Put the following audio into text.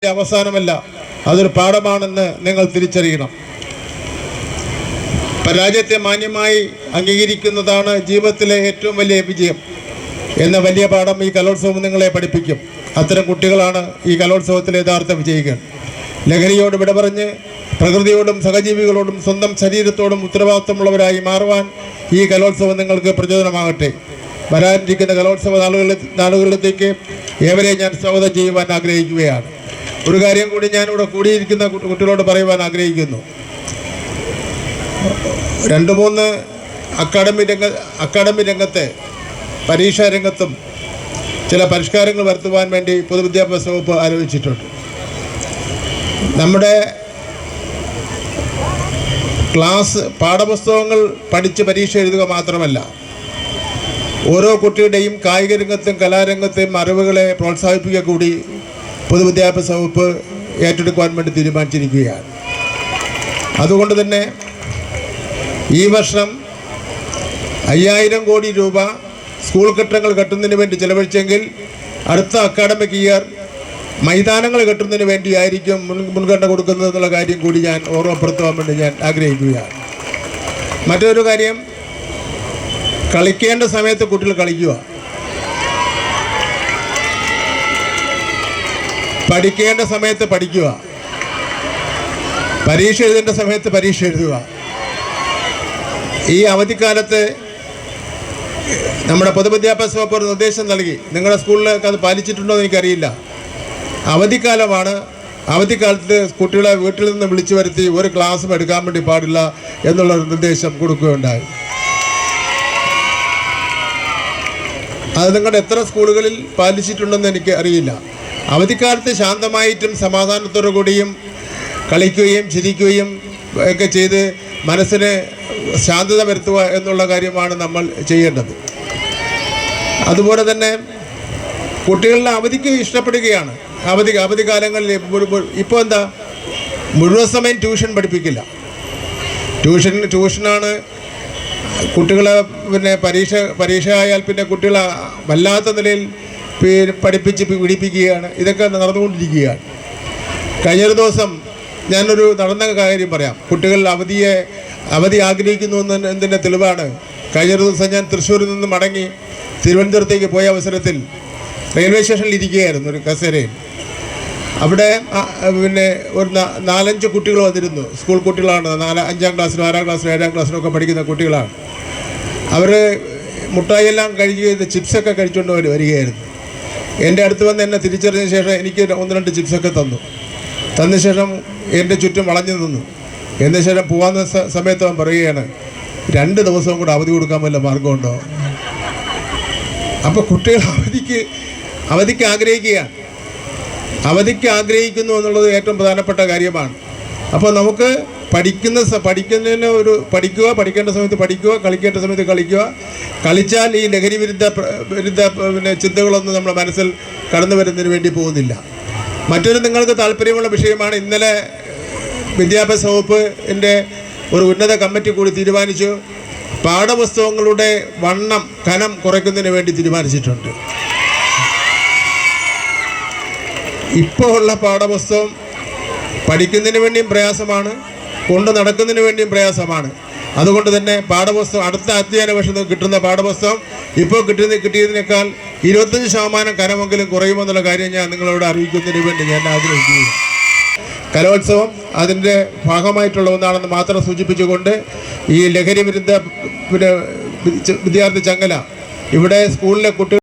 അവസാനമല്ല, അതൊരു പാഠമാണെന്ന് നിങ്ങൾ തിരിച്ചറിയണം. പരാജയത്തെ മാന്യമായി അംഗീകരിക്കുന്നതാണ് ജീവിതത്തിലെ ഏറ്റവും വലിയ വിജയം എന്ന വലിയ പാഠം ഈ കലോത്സവം നിങ്ങളെ പഠിപ്പിക്കും. അത്തരം കുട്ടികളാണ് ഈ കലോത്സവത്തിലെ യഥാർത്ഥ വിജയികൾ. ലഹരിയോട് വിട പറഞ്ഞ് പ്രകൃതിയോടും സഹജീവികളോടും സ്വന്തം ശരീരത്തോടും ഉത്തരവാദിത്തമുള്ളവരായി മാറുവാൻ ഈ കലോത്സവം നിങ്ങൾക്ക് പ്രചോദനമാകട്ടെ. വരാനിരിക്കുന്ന കലോത്സവ നാളുകളിലേക്ക് ഏവരെയും ഞാൻ സ്വാഗതം ചെയ്യുവാൻ ആഗ്രഹിക്കുകയാണ്. ഒരു കാര്യം കൂടി ഞാനിവിടെ കൂടിയിരിക്കുന്ന കുട്ടികളോട് പറയുവാൻ ആഗ്രഹിക്കുന്നു. 2-3 അക്കാഡമി രംഗത്തെ പരീക്ഷാ രംഗത്തും ചില പരിഷ്കാരങ്ങൾ വരുത്തുവാൻ വേണ്ടി പൊതുവിദ്യാഭ്യാസ വകുപ്പ് ആലോചിച്ചിട്ടുണ്ട്. നമ്മുടെ പാഠപുസ്തകങ്ങൾ പഠിച്ച് പരീക്ഷ എഴുതുക മാത്രമല്ല, ഓരോ കുട്ടിയുടെയും കായിക രംഗത്തും കലാരംഗത്തെയും അറിവുകളെ പ്രോത്സാഹിപ്പിക്കുക കൂടി പൊതുവിദ്യാഭ്യാസ വകുപ്പ് ഏറ്റെടുക്കുവാൻ വേണ്ടി തീരുമാനിച്ചിരിക്കുകയാണ്. അതുകൊണ്ട് തന്നെ ഈ വർഷം 5000 കോടി രൂപ സ്കൂൾ കെട്ടിടങ്ങൾ കെട്ടുന്നതിന് വേണ്ടി ചെലവഴിച്ചെങ്കിൽ അടുത്ത അക്കാഡമിക് ഇയർ മൈതാനങ്ങൾ കെട്ടുന്നതിന് വേണ്ടിയായിരിക്കും മുൻഗണന കൊടുക്കുന്നതെന്നുള്ള കാര്യം കൂടി ഞാൻ ഓർമ്മപ്പെടുത്തുവാൻ വേണ്ടി ഞാൻ ആഗ്രഹിക്കുകയാണ്. മറ്റൊരു കാര്യം, കളിക്കേണ്ട സമയത്ത് കുട്ടികൾ കളിക്കുക, പഠിക്കേണ്ട സമയത്ത് പഠിക്കുക, പരീക്ഷ എഴുതേണ്ട സമയത്ത് പരീക്ഷ എഴുതുക. ഈ അവധിക്കാലത്ത് നമ്മുടെ പൊതുവിദ്യാഭ്യാസ വകുപ്പ് ഒരു നിർദ്ദേശം നൽകി. നിങ്ങളുടെ സ്കൂളിലൊക്കെ അത് പാലിച്ചിട്ടുണ്ടോ എന്ന് എനിക്കറിയില്ല. അവധിക്കാലമാണ്. അവധിക്കാലത്ത് കുട്ടികളെ വീട്ടിൽ നിന്ന് വിളിച്ചു വരുത്തി ഒരു ക്ലാസ്സും എടുക്കാൻ വേണ്ടി പാടില്ല എന്നുള്ളൊരു നിർദ്ദേശം കൊടുക്കുകയുണ്ടായി. അത് നിങ്ങളുടെ എത്ര സ്കൂളുകളിൽ പാലിച്ചിട്ടുണ്ടെന്ന് എനിക്ക് അറിയില്ല. അവധിക്കാലത്ത് ശാന്തമായിട്ടും സമാധാനത്തോടു കൂടിയും കളിക്കുകയും ചിരിക്കുകയും ഒക്കെ ചെയ്ത് മനസ്സിന് ശാന്തത വരുത്തുക എന്നുള്ള കാര്യമാണ് നമ്മൾ ചെയ്യേണ്ടത്. അതുപോലെ തന്നെ കുട്ടികളുടെ അവധിക്ക് ഇഷ്ടപ്പെടുകയാണ്. അവധിക്കാലങ്ങളിൽ ഇപ്പോൾ എന്താ, മുഴുവൻ സമയം ട്യൂഷൻ പഠിപ്പിക്കില്ല. ട്യൂഷനാണ് കുട്ടികളെ പരീക്ഷ ആയാൽ പിന്നെ കുട്ടികളെ വല്ലാത്ത നിലയിൽ പഠിപ്പിച്ച് പിടിപ്പിക്കുകയാണ്. ഇതൊക്കെ നടന്നുകൊണ്ടിരിക്കുകയാണ്. കഴിഞ്ഞൊരു ദിവസം ഞാനൊരു നടന്ന കാര്യം പറയാം. കുട്ടികൾ അവധി ആഗ്രഹിക്കുന്നു എന്നതിൻ്റെ തെളിവാണ്. കഴിഞ്ഞൊരു ദിവസം ഞാൻ തൃശ്ശൂരിൽ നിന്ന് മടങ്ങി തിരുവനന്തപുരത്തേക്ക് പോയ അവസരത്തിൽ റെയിൽവേ സ്റ്റേഷനിൽ ഇരിക്കുകയായിരുന്നു ഒരു കസേരയിൽ. അവിടെ ഒരു 4-5 കുട്ടികൾ വന്നിരുന്നു. സ്കൂൾ കുട്ടികളാണ്. 5-ാം ക്ലാസ്സിലും 6-ാം ക്ലാസ്സിലും 7-ാം ക്ലാസ്സിലും ഒക്കെ പഠിക്കുന്ന കുട്ടികളാണ്. അവർ മുട്ടായിയെല്ലാം കഴിച്ച് ചിപ്സൊക്കെ കഴിച്ചുകൊണ്ട് വരികയായിരുന്നു. എൻ്റെ അടുത്ത് വന്ന് എന്നെ തിരിച്ചറിഞ്ഞ ശേഷം എനിക്ക് 1-2 ചിപ്സൊക്കെ തന്ന ശേഷം എൻ്റെ ചുറ്റും വളഞ്ഞു നിന്നു. എന്ന ശേഷം പോകാവുന്ന സമയത്ത് അവൻ പറയുകയാണ്, 2 ദിവസവും കൂടെ അവധി കൊടുക്കാൻ വല്ല മാർഗമുണ്ടോ? അപ്പോൾ കുട്ടികൾ അവധിക്ക് ആഗ്രഹിക്കുകയാണ്. അവധിക്ക് ആഗ്രഹിക്കുന്നു എന്നുള്ളത് ഏറ്റവും പ്രധാനപ്പെട്ട കാര്യമാണ്. അപ്പോൾ നമുക്ക് പഠിക്കുന്നതിന് പഠിക്കേണ്ട സമയത്ത് പഠിക്കുക, കളിക്കേണ്ട സമയത്ത് കളിക്കുക. കളിച്ചാൽ ഈ ലഹരി വിരുദ്ധ ചിന്തകളൊന്നും നമ്മുടെ മനസ്സിൽ കടന്നു വരുന്നതിന് വേണ്ടി പോകുന്നില്ല. മറ്റൊരു നിങ്ങൾക്ക് താല്പര്യമുള്ള വിഷയമാണ്, ഇന്നലെ വിദ്യാഭ്യാസ വകുപ്പിൻ്റെ ഒരു ഉന്നത കമ്മിറ്റി കൂടി തീരുമാനിച്ചു. പാഠപുസ്തകങ്ങളുടെ കനം കുറയ്ക്കുന്നതിന് വേണ്ടി തീരുമാനിച്ചിട്ടുണ്ട്. ഇപ്പോൾ ഉള്ള പാഠപുസ്തകം പഠിക്കുന്നതിന് വേണ്ടിയും പ്രയാസമാണ്, കൊണ്ട് നടക്കുന്നതിന് വേണ്ടിയും പ്രയാസമാണ്. അതുകൊണ്ട് തന്നെ പാഠപുസ്തകം അടുത്ത അധ്യയന വർഷത്തിൽ കിട്ടുന്ന പാഠപുസ്തകം ഇപ്പോൾ കിട്ടിയതിനേക്കാൾ 25% കനമെങ്കിലും കുറയുമെന്നുള്ള കാര്യം ഞാൻ നിങ്ങളോട് അറിയിക്കുന്നതിന് വേണ്ടി ഞാൻ ആഗ്രഹിക്കുന്നു. കലോത്സവം അതിൻ്റെ ഭാഗമായിട്ടുള്ള ഒന്നാണെന്ന് മാത്രം സൂചിപ്പിച്ചുകൊണ്ട് ഈ ലഹരി വിരുദ്ധ വിദ്യാർത്ഥി ചങ്ങല ഇവിടെ സ്കൂളിലെ കുട്ടികൾ